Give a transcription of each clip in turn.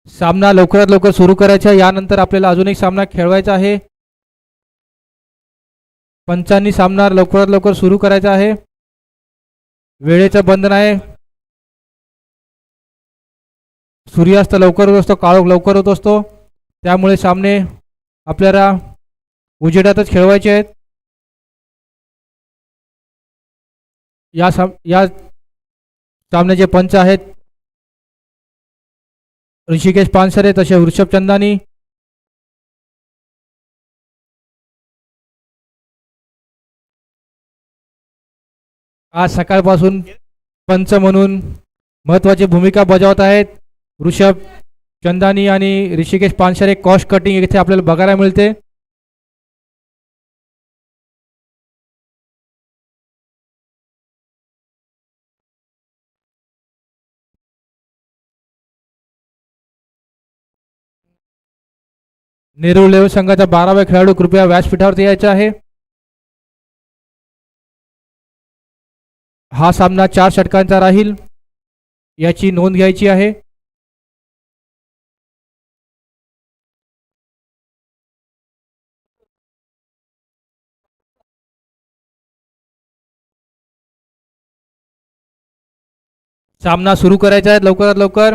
सामना लवकरात लवकर सुरू करायचा. यानंतर आपल्याला अजून एक सामना खेळवायचा आहे. पंचांनी सामना लवकरात लवकर सुरू करायचा आहे. वेळेचं बंधन आहे. सूर्यास्त लवकर होत असतो, काळोख लवकर होत असतो, त्यामुळे सामने आपल्याला उजेडातच खेळवायचे आहेत. या सामन्याचे पंच आहेत ऋषिकेश पानसरे तसे वृषभ चंदानी. आज सकाळपासून पंच म्हणून महत्त्वाची भूमिका बजावत आहेत वृषभ चंदानी आणि ऋषिकेश पानसरे. कॉस्ट कटिंग इथे आपल्याला बघायला मिळते. नेहरू लेव्हल संघाचा 12वा खेळाडू कृपया व्यासपीठावरती यायचा आहे. हा सामना 4 षटकांचा राहील याची नोंद घ्यायची आहे. सामना सुरू करायचा आहे लवकरात लवकर.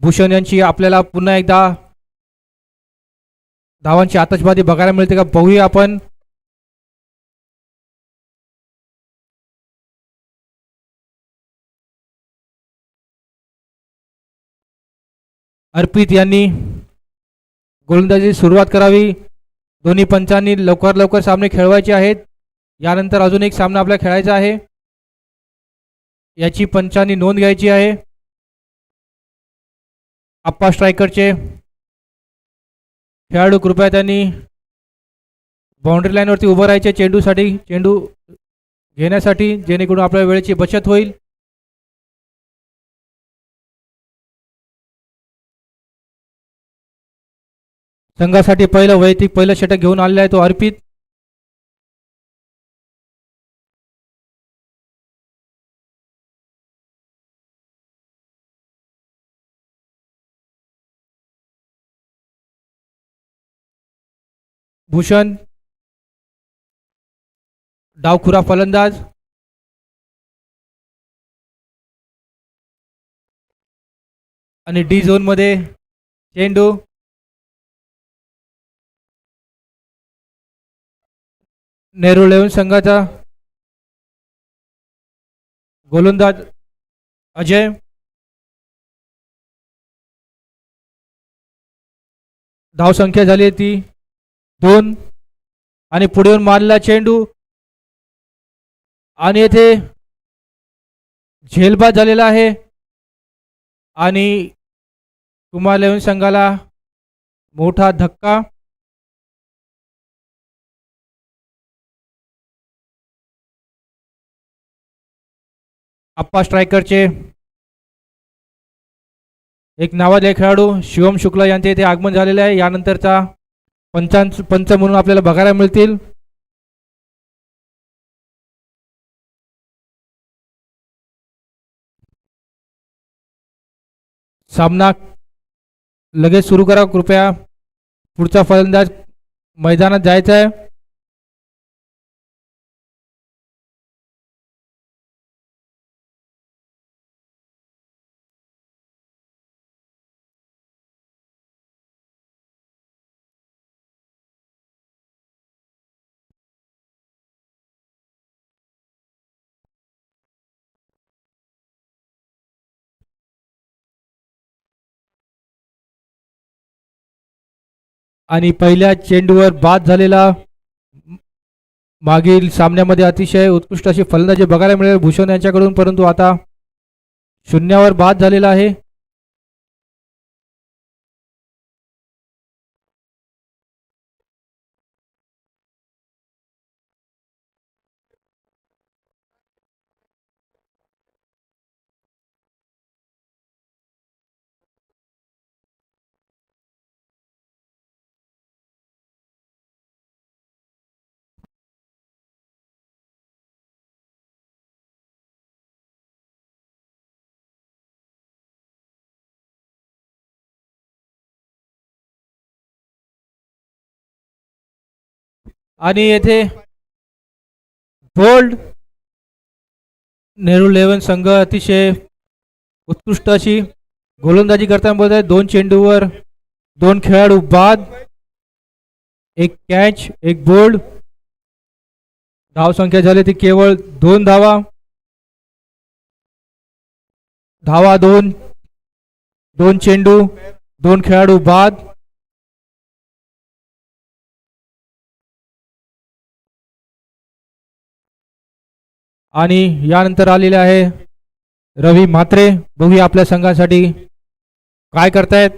भूषण यांची आपल्याला पुन्हा एकदा धावांची आतषबाजी बघायला मिळते का बघूया आपण. अर्पित यांनी गोलंदाजी सुरुवात करावी. दोन्ही पंचांनी लवकर लवकर सामने खेळवायचे आहेत. यानंतर अजून एक सामना आपल्याला खेळायचा आहे, याची पंचांनी नोंद घ्यायची आहे. आप्पा स्ट्रायकरचे खेळाडू कृपया त्यांनी बाउंड्री लाईनवरती उभं राहायचे चेंडू घेण्यासाठी, जेणेकरून आपल्या वेळेची बचत होईल. संघासाठी वैयक्तिक पहिलं षटक घेऊन आलेला आहे तो अर्पित. भूषण डावखुरा फलंदाज. आणि डी झोन मध्ये चेंडू. नेहरू लेव्हन संघाचा गोलंदाज अजय. धाव संख्या झाली आहे ती 2. आणि पुढे येऊन मारलेला चेंडू आणि येथे झेलबाद झालेला आहे आणि कुमार लेव्हन संघाला मोठा धक्का. आप्पा स्ट्रायकरचे एक नावाजलेला खेळाडू शिवम शुक्ला यांचे इथे आगमन झालेले आहे. यानंतरचा पंच म्हणून आपल्याला बघायला मिळतील. सामना लगेच सुरू करा कृपया. पुढचा फलंदाज मैदानात जायचा आहे. आणि पहिल्या चेंडूवर बाद झालेला, मागील सामन्यामध्ये अतिशय उत्कृष्ट अशी फलंदाजी बघायला मिळेल भूषण यांच्याकडून, परंतु आता शून्यावर बाद झालेला आहे. आणि येथे बोल्ड नेहरू 11 संघ अतिशय उत्कृष्ट अशी गोलंदाजी करताना बोलत आहे. 2 चेंडूवर 2 खेळाडू बाद, एक कॅच, एक बोल्ड. धाव संख्या झाली ती केवळ 2 धावा. धावा 2, 2 चेंडू, 2 खेळाडू बाद. आणि यानंतर आलेले आहे रवी म्हात्रे. बघूया आपल्या संघासाठी काय करतायत.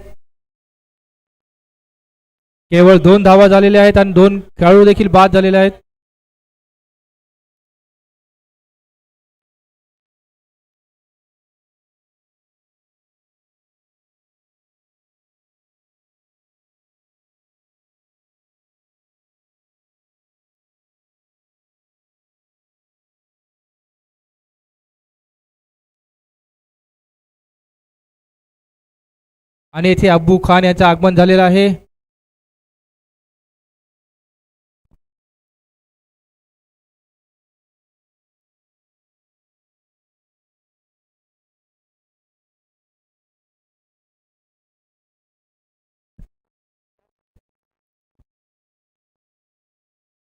केवळ 2 धावा झालेल्या आहेत आणि 2 खेळाडू देखील बाद झालेले आहेत. आणि येथे अब्बू खान यांचं आगमन झालेलं आहे.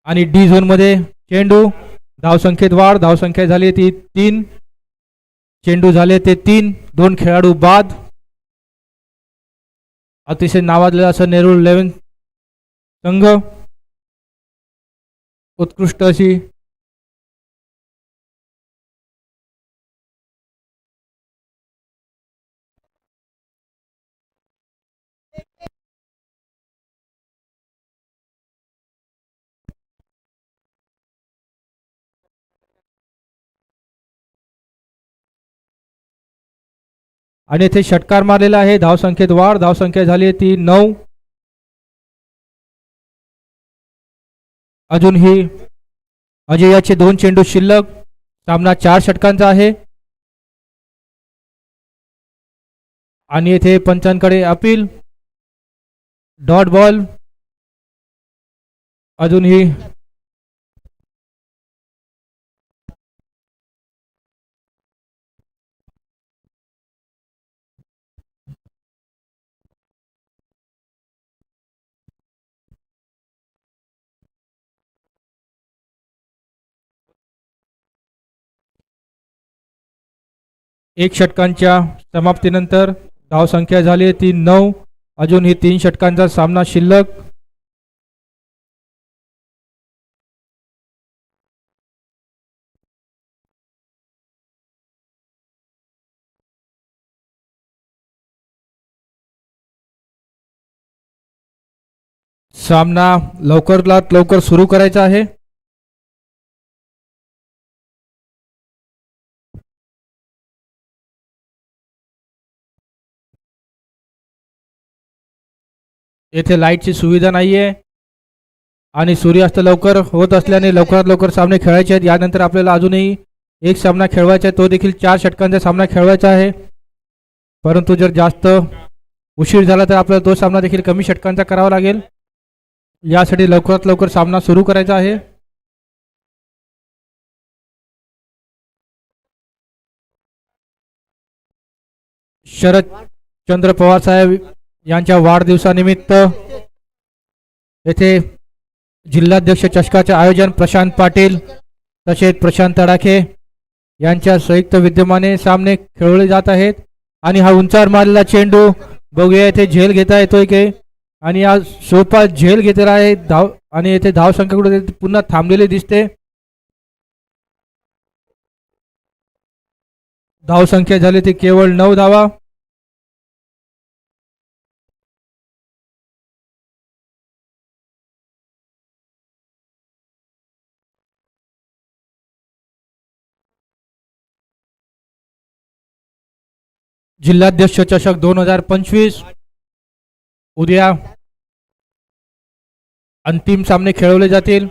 आणि डी झोन मध्ये चेंडू, धावसंख्येत वाढ. धावसंख्या झाली ती 3, चेंडू झाले ते 3, 2 खेळाडू बाद. अतिशय नावाजलेला असं नेहरू 11 संघ उत्कृष्ट अशी आणि येथे षटकार मारलेला आहे. धावसंख्येत वाढ. धावसंख्या झाली ती 9. अजूनही अजयाचे 2 चेंडू शिल्लक. सामना 4 षटकांचा आहे. आणि येथे पंचांकडे अपील, डॉट बॉल. अजूनही एक षटकांच्या समाप्तीनंतर धावसंख्या झाली ती 9. अजूनही 3 षटकांचा सामना शिल्लक. सामना लवकरात लवकर सुरू करायचा आहे. येथे लाईटची सुविधा नाहीये आणि सूर्यास्त लवकर होत असल्याने लवकरात लवकर सामने खेळायचे आहेत. यानंतर आपल्याला अजूनही एक सामना खेळवायचा आहे. तो देखील 4 षटकांचा सामना खेळवायचा आहे. परंतु जर जास्त उशीर झाला तर आपल्याला तो सामना देखील कमी षटकांचा करावा लागेल. यासाठी लवकरात लवकर सामना सुरू करायचा आहे. शरद चंद्र पवार साहेब यांच्या वाढदिवसानिमित्त येथे जिल्हाध्यक्ष चषकाचे आयोजन प्रशांत पाटील तसेच प्रशांत तडाखे यांच्या संयुक्त विद्यमाने सामने खेळवले जात आहेत. आणि हा उंचावर मारलेला चेंडू बघूया येथे झेल घेता येतोय की. आणि हा सोपा झेल घेतलेला आहे. धाव आणि येथे धाव संख्या कुठे पुन्हा थांबलेली दिसते. धाव संख्या झाली ती केवळ 9 धावा. जिल्हाध्यक्ष चषक 2025 उद्या अंतिम सामने खेळवले जातील.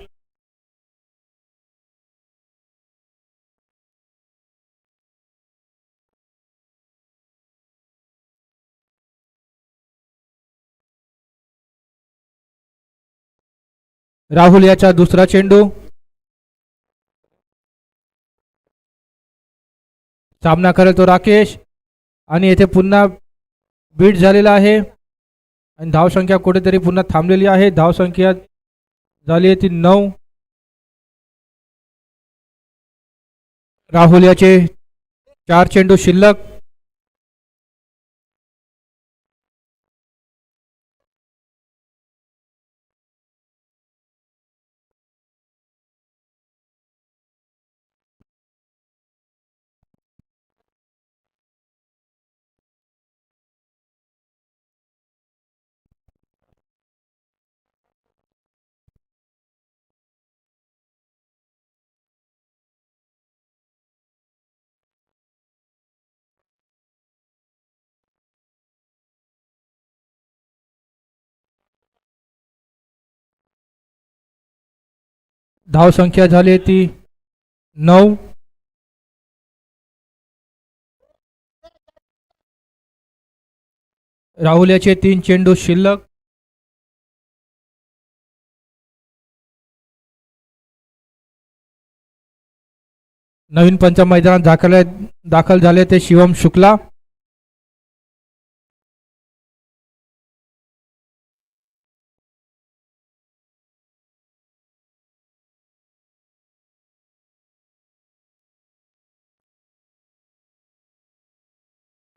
राहुल याचा दुसरा चेंडू, सामना करेल तो राकेश आणि येथे पुन्हा बीट झालेला आहे आणि धावसंख्या कुठेतरी पुन्हा थांबलेली आहे. धावसंख्या झाली आहे ती 9. राहुल याचे 4 चेंडू शिल्लक. धावसंख्या झाली आहे ती 9. राहुल याचे 3 चेंडू शिल्लक. नवीन पंच मैदानात दाखल झाले ते शिवम शुक्ला.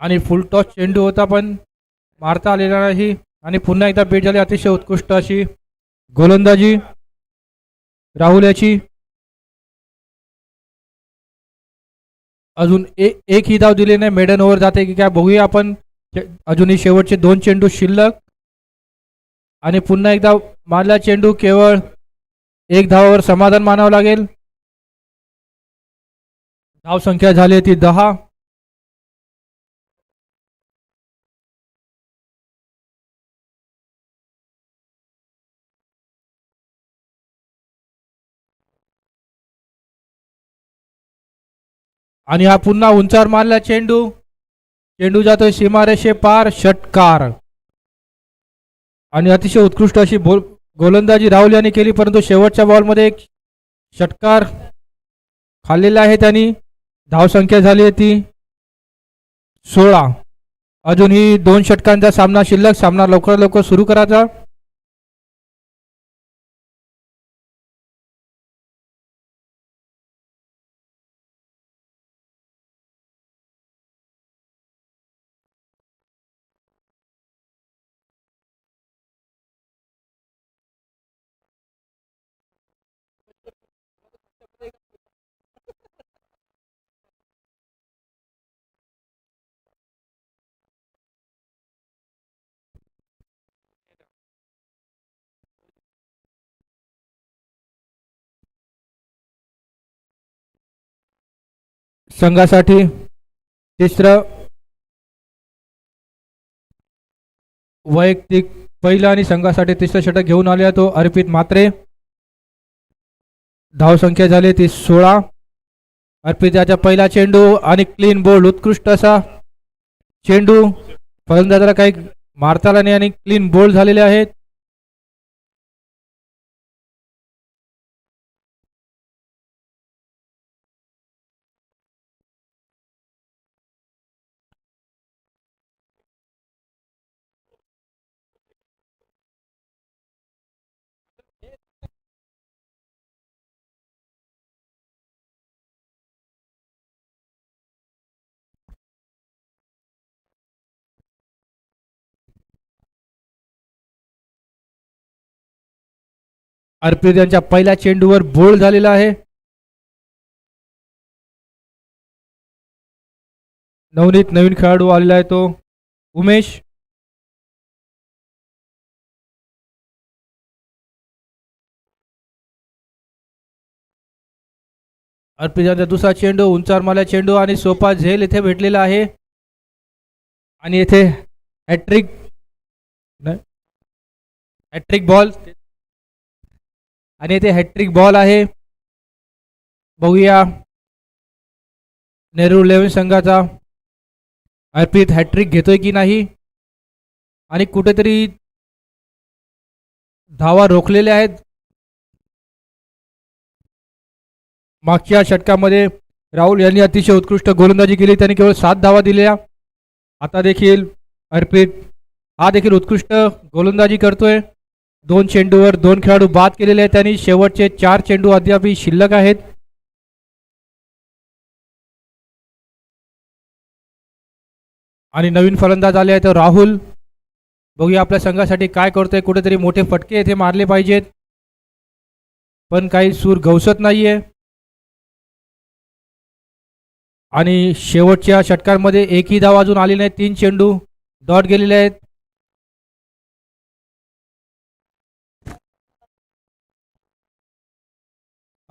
आणि फुल टॉस चेंडू होता पण मारता आलेला नाही आणि पुन्हा एकदा बीट झाली. अतिशय उत्कृष्ट अशी गोलंदाजी राहुल याची. अजून एकही धाव दिली नाही. मेडन ओव्हर जाते की काय बघूया आपण. अजूनही शेवटचे 2 चेंडू शिल्लक आणि पुन्हा एकदा मारला चेंडू. केवळ 1 धावावर समाधान मानावं लागेल. धावसंख्या झाली ती 10. आणि हा पुन्हा उंचावर मारला चेंडू. चेंडू जातोय सीमारेषे पार. षटकार. आणि अतिशय उत्कृष्ट अशी गोलंदाजी राहुल यांनी केली परंतु शेवटच्या बॉलमध्ये एक षटकार खाल्लेला आहे त्यांनी. धावसंख्या झाली आहे ती 16. अजूनही 2 षटकांचा सामना शिल्लक. सामना लवकर लवकर सुरू करायचा. संघासाठी तिसरं वैयक्तिक पहिलं आणि संघासाठी तिसरं षटक घेऊन आले तो अर्पित म्हात्रे. धावसंख्या झाली ती 16. अर्पित याचा पहिला चेंडू आणि क्लीन बोल्ड. उत्कृष्ट असा चेंडू. फलंदाजाला काही मारता आला नाही आणि क्लीन बोल्ड झालेले आहेत. अर्पित यांच्या पहिल्या चेंडूवर बोल्ड झालेला आहे. नवनीत नवीन खेळाडू आलेला आहे तो उमेश. अर्पित यांचा दुसरा चेंडू. उंचावर मारला चेंडू आणि सोपा झेल इथे भेटलेला आहे आणि येथे हॅट्रिक बॉल आणि येथे हॅट्रिक बॉल आहे. बघूया नेहरू 11 संघाचा अर्पित हॅट्रिक घेतोय की नाही. आणि कुठेतरी धावा रोखलेल्या आहेत मागच्या षटकामध्ये राहुल यांनी अतिशय उत्कृष्ट गोलंदाजी केली, त्यांनी केवळ 7 धावा दिल्या. आता देखील अर्पित हा देखील उत्कृष्ट गोलंदाजी करतोय. 2 चेंडूवर 2 खेळाडू बाद केलेले आहेत. त्यांनी शेवटचे 4 चेंडू अद्याप शिल्लक आहेत. आणि नवीन फलंदाज आले आहेत राहुल. बघूया आपल्या संघासाठी काय करतोय. कुठेतरी मोठे फटके येथे मारले पाहिजेत, पण काही सूर गवसत नाहीये. आणि शेवटच्या षटकांमध्ये एकही धाव अजून आली नाही. 3 चेंडू डॉट गेलेले आहेत.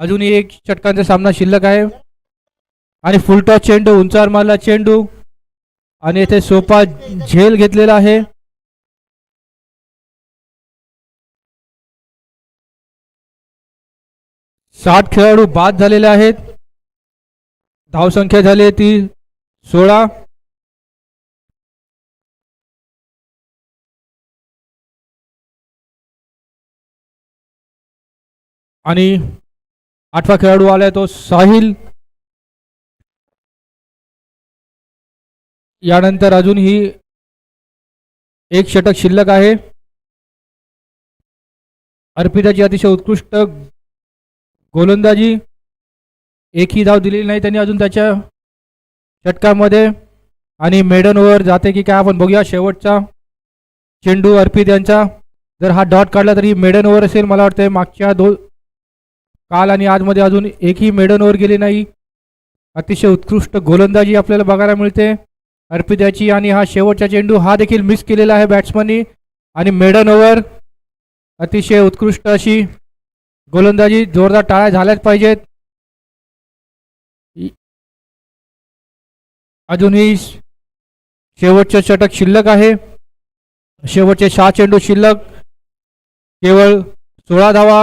अजूनही 1 षटकांचा सामना शिल्लक आहे. आणि फुलटॉस चेंडू, उंचावर मारला चेंडू आणि येथे सोपा झेल घेतलेला आहे. साठ खेळाडू बाद झालेले आहेत. धावसंख्या झाली ती 16. आणि 8वा खेळाडू आलाय तो साहिल. यानंतर अजूनही 1 षटक शिल्लक आहे. अर्पिताची अतिशय उत्कृष्ट गोलंदाजी, एकही धाव दिलेली नाही त्यांनी अजून त्याच्या षटकामध्ये. आणि मेडन ओव्हर जाते की काय आपण बघूया. शेवटचा चेंडू अर्पित यांचा, जर हा डॉट काढला तरी मेडन ओव्हर असेल. मला वाटतं मागच्या काल आणि आजमध्ये अजून एकही मेडन ओव्हर गेली नाही. अतिशय उत्कृष्ट गोलंदाजी आपल्याला बघायला मिळते अर्पित याची. आणि हा शेवटचा चेंडू हा देखील मिस केलेला आहे बॅट्समननी. आणि मेडन ओव्हर, अतिशय उत्कृष्ट अशी गोलंदाजी, जोरदार टाळ्या झाल्याच पाहिजेत. अजूनही शेवटचे षटक शिल्लक आहे. शेवटचे 6 चेंडू शिल्लक, केवळ 16 धावा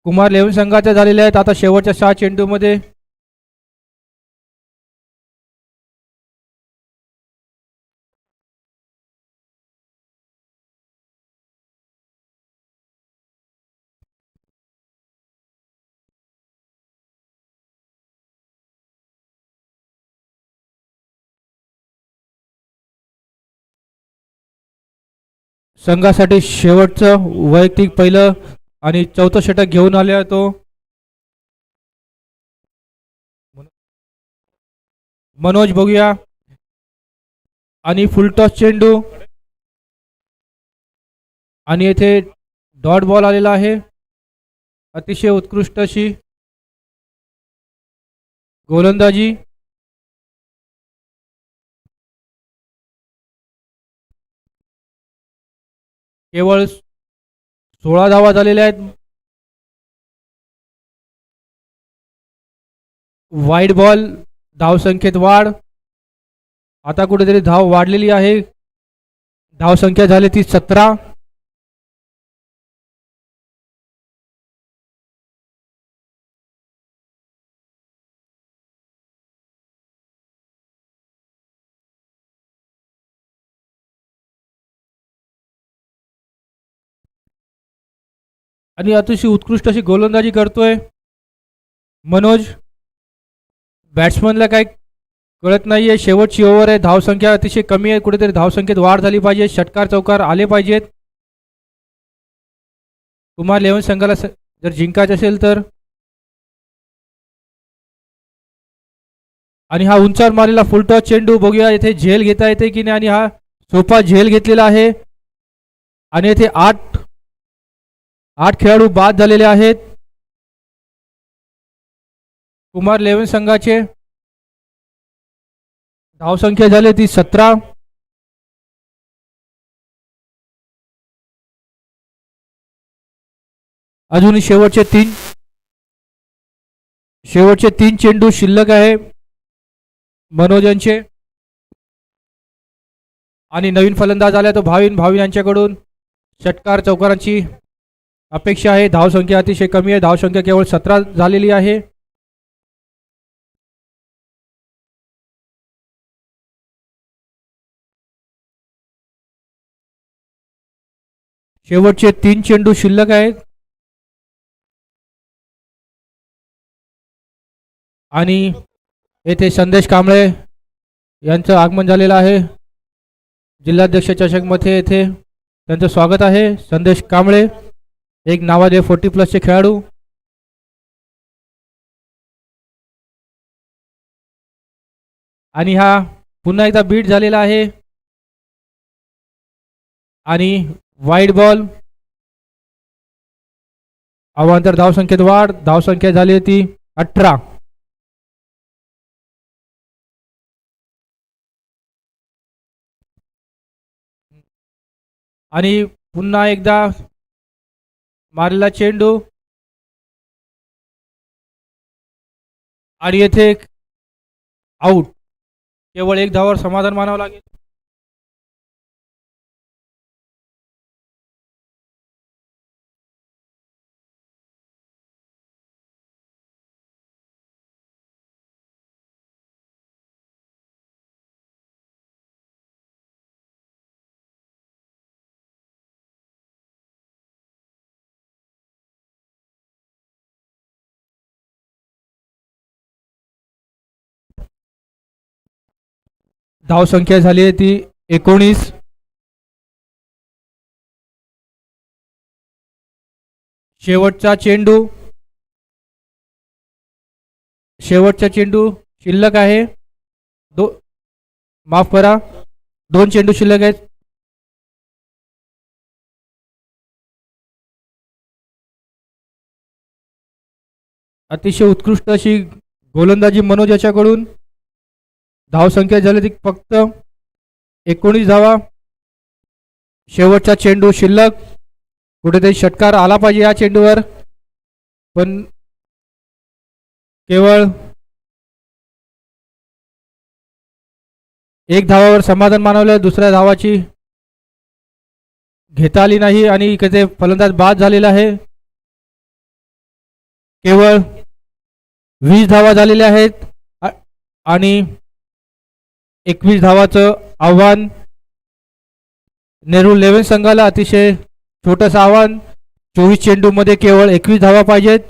कुमार लेवन संघाच्या झालेल्या आहेत. आता शेवटच्या 6 चेंडूमध्ये संघासाठी शेवटचं वैयक्तिक पहिलं आणि 4थं षटक घेऊन आले तो मनोज. बघूया. आणि फुलटॉस चेंडू आणि येथे डॉट बॉल आलेला आहे. अतिशय उत्कृष्ट अशी गोलंदाजी. केवळ 16 धावा झालेल्या आहेत. वाईड बॉल, धावसंख्येत वाढ. आता कुठेतरी धाव वाढलेली आहे. धावसंख्या झाली ती 17. आणि अतिशय उत्कृष्ट अशी गोलंदाजी करतोय मनोज. बॅट्समनला काही कळत नाहीये. शेवटची ओव्हर आहे, धावसंख्या अतिशय कमी आहे. कुठेतरी धावसंख्येत वाढ झाली पाहिजे. षटकार चौकार आले पाहिजेत कुमार लेवन संघाला जर जिंकायचं असेल तर. आणि हा उंचावर मारलेला फुलटॉस चेंडू, बघूया येथे झेल घेता येते की नाही. आणि हा सोपा झेल घेतलेला आहे. आणि येथे 8 खेळाडू बाद झालेले आहेत कुमार लेवन संघाचे. धावसंख्या झाली ती 17. अजून शेवटचे 3 चेंडू शिल्लक आहे मनोज यांचे. आणि नवीन फलंदाज आला तो भाविन यांच्याकडून षटकार चौकारांची अपेक्षा आहे. धावसंख्या अतिशय कमी आहे. धावसंख्या केवळ 17 झालेली आहे. शेवटचे 3 चेंडू शिल्लक आहेत. आणि येथे संदेश कांबळे यांचं आगमन झालेलं आहे. जिल्हाध्यक्ष चषकमध्ये येथे त्यांचं स्वागत आहे. संदेश कांबळे एक नावाजे 40+ खेळाडू. आणि हा पुन्हा एकदा बीट झालेला आहे आणि वाईड बॉल. अवांतर धावसंख्येत वाढ. धावसंख्या झाली होती 18. आणि पुन्हा एकदा मारलेला चेंडू आणि येथे आउट. केवळ एक धावावर समाधान मानावं लागेल. धावसंख्या झाली आहे ती 19. शेवटचा चेंडू. शेवटचा चेंडू शिल्लक आहे. माफ करा, 2 चेंडू शिल्लक आहेत. अतिशय उत्कृष्ट अशी गोलंदाजी मनोज याच्याकडून. धावसंख्या झाली ती फक्त 19 धावा. शेवटचा चेंडू शिल्लक. कुठेतरी षटकार आला पाहिजे या चेंडूवर, पण केवळ एक धावावर समाधान मानवलं. दुसऱ्या धावाची घेता आली नाही आणि इकडे फलंदाज बाद झालेला आहे. केवळ 20 धावा झालेल्या आहेत आणि 21 धावाचं आव्हान नेहरू 11 संघाला. अतिशय छोटंसं आव्हान. 24 चेंडूमध्ये केवळ 21 धावा पाहिजेत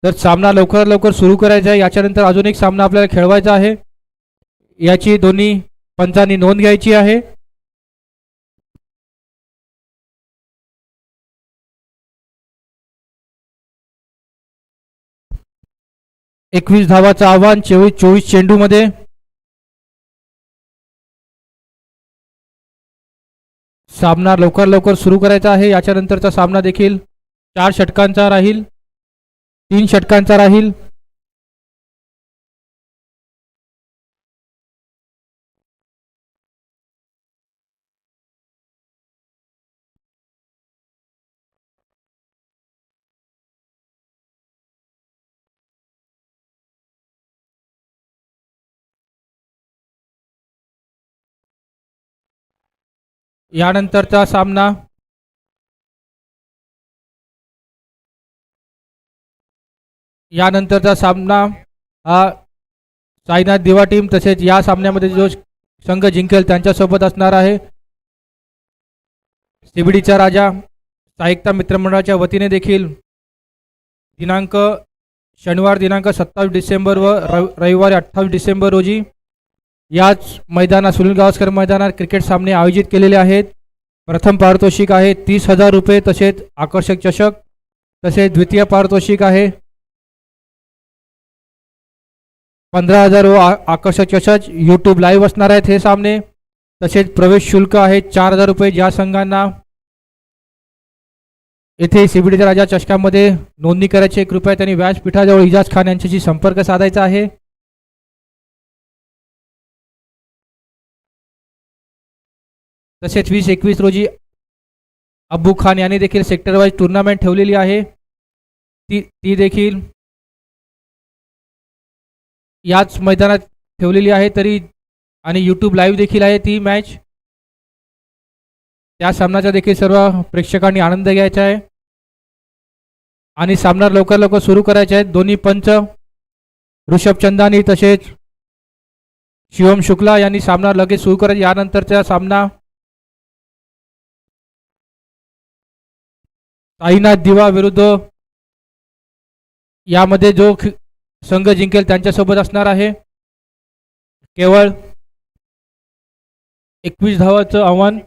तर सामना लवकरात लवकर सुरू करायचा आहे. याच्यानंतर अजून एक सामना आपल्याला खेळवायचा आहे. याची दोन्ही पंचांनी नोंद घ्यायची आहे. एकवीस धावाचं आव्हान 24 चेंडूमध्ये. सामना लवकर लवकर सुरू करायचा आहे. याच्यानंतरचा सामना देखील 4 षटकांचा राहील, 3 षटकांचा राहील. यानंतरचा सामना हा साईनाथ दिवा टीम तसेच या सामन्यामध्ये जो संघ जिंकेल त्यांच्यासोबत असणार आहे. सीबीडीचा राजा साहित्य मित्रमंडळाच्या वतीने देखील शनिवार दिनांक 27 डिसेंबर व रविवारी 28 डिसेंबर रोजी याच मैदानात सुनील गावस्कर मैदानात क्रिकेट सामने आयोजित केलेले आहेत. प्रथम पारितोषिक आहे 30,000 रुपये, तसेच आकर्षक चषक, तसेच द्वितीय पारितोषिक आहे 15,000 व आकर्षक चषक. यूट्यूब लाईव्ह असणार आहेत हे सामने. तसेच प्रवेश शुल्क आहे 4,000 रुपये. ज्या संघांना येथे सीबीडीच्या राजा चषकामध्ये नोंदणी करायची कृपया त्यांनी व्यासपीठाजवळ इजाज खान यांच्याशी संपर्क साधायचा आहे. तसेच 20-21 रोजी अब्बू खान यांनी देखील सेक्टर वाईज टुर्नामेंट ठेवलेली आहे. ती देखील याच मैदानात ठेवलेली आहे तरी, आणि यूट्यूब लाईव्ह देखील आहे ती मॅच. त्या सामन्याचा देखील सर्व प्रेक्षकांनी आनंद घ्यायचा आहे आणि सामना लवकर लवकर सुरू करायचे आहेत. दोन्ही पंच ऋषभ चंदानी तसेच शिवम शुक्ला यांनी सामना लगेच सुरू करायचा. यानंतरचा सामना साईनाथ दिवा विरुद्ध, यामध्ये जो संघ जिंकेल त्यांच्यासोबत असणार आहे. केवळ 21 धावाचं आव्हान.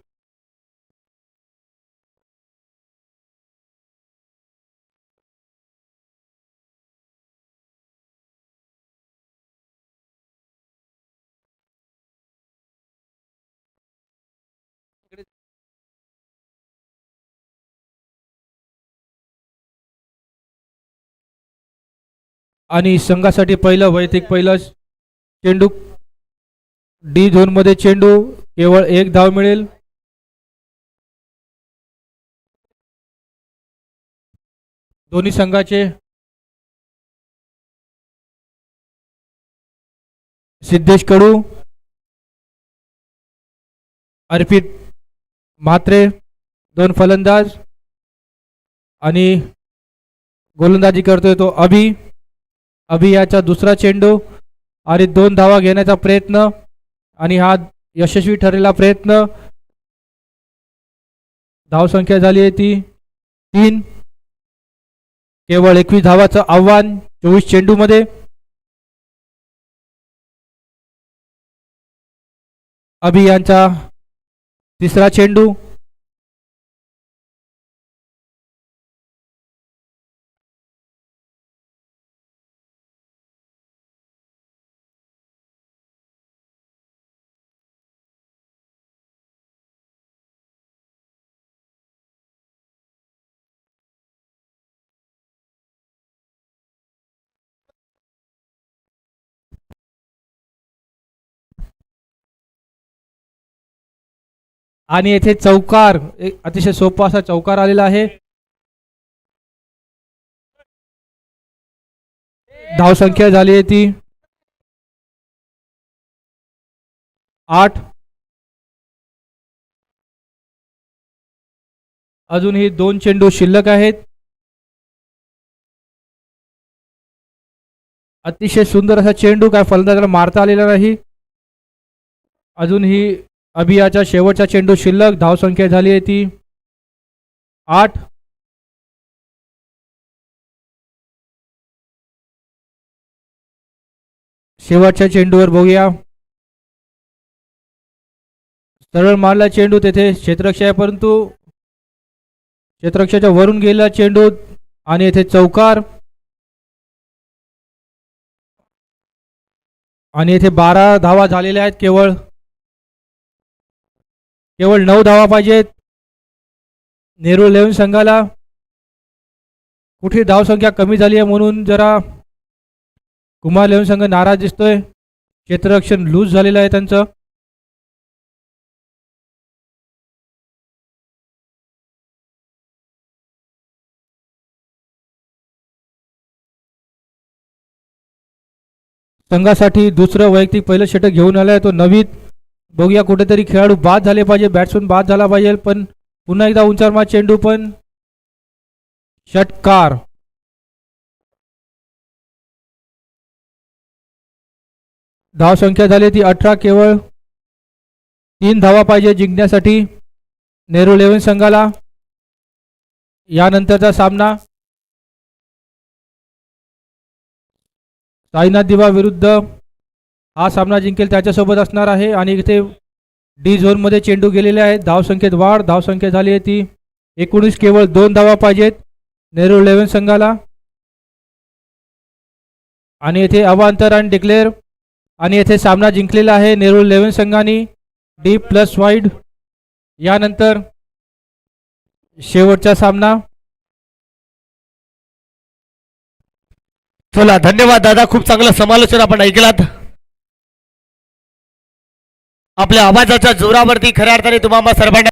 आणि संघासाठी पहिलं चेंडू डी झोन मध्ये चेंडू केवळ 1 धाव मिळेल. दोन्ही संघाचे सिद्धेश कडू, अर्पित म्हात्रे 2 फलंदाज आणि गोलंदाजी करतोय तो अभि याचा दुसरा चेंडू आणि 2 धावा घेण्याचा प्रयत्न आणि हा यशस्वी ठरलेला प्रयत्न. धावसंख्या झाली आहे ती 3. केवळ 21 धावाचं आव्हान 24 चेंडू मध्ये. अभि यांचा तिसरा चेंडू आणि येथे चौकार, एक अतिशय सोपा असा चौकार आलेला आहे. धावसंख्या झाली आहे ती 8. अजूनही 2 चेंडू शिल्लक आहेत. अतिशय सुंदर असा चेंडू, काय फलंदाजाला मारता आलेला नाही. अजूनही अभियाचा शेवटचा चेंडू शिल्लक. धावसंख्या झाली आहे ती 8. शेवटच्या चेंडूवर बघूया. सरळ मारला चेंडू, तेथे क्षेत्ररक्षक आहे परंतु क्षेत्ररक्षकाच्या वरून गेला चेंडू आणि येथे चौकार. आणि येथे 12 धावा झालेल्या आहेत. केवळ 9 धावा पाहिजेत नेहरू 11 संघाला. कुठे धावसंख्या कमी झाली आहे म्हणून जरा कुमार 11 संघ नाराज दिसतोय. क्षेत्ररक्षण लूज झालेलं आहे त्यांचं. संघासाठी दुसरं वैयक्तिक पहिलं षटक घेऊन आलाय तो नवीद. बघूया, कुठेतरी खेळाडू बाद झाले पाहिजे, बॅट्समन बाद झाला पाहिजे. पण पुन्हा एकदा उंचार चेंडू, पण षटकार. धावसंख्या झाली ती 18. केवळ 3 धावा पाहिजे जिंकण्यासाठी नेहरू 11 संघाला. यानंतरचा सामना साईनाथ दिवा विरुद्ध, हा सामना जिंकेल त्याच्यासोबत असणार आहे. आणि इथे डी झोन मध्ये चेंडू गेलेले आहेत. धावसंख्येत वाढ. धावसंख्या झाली आहे ती 19. केवळ 2 धावा पाहिजेत नेहरू 11 संघाला. आणि येथे अवांतर आणि डिक्लेअर. आणि येथे सामना जिंकलेला आहे नेहरू 11 संघाने डीप प्लस वाईड. यानंतर शेवटचा सामना. चला, धन्यवाद दादा, खूप चांगलं समालोचन आपण ऐकलात. आपल्या आवाजाच्या जोरावरती खऱ्या अर्थाने तुम्हाला सर्वांना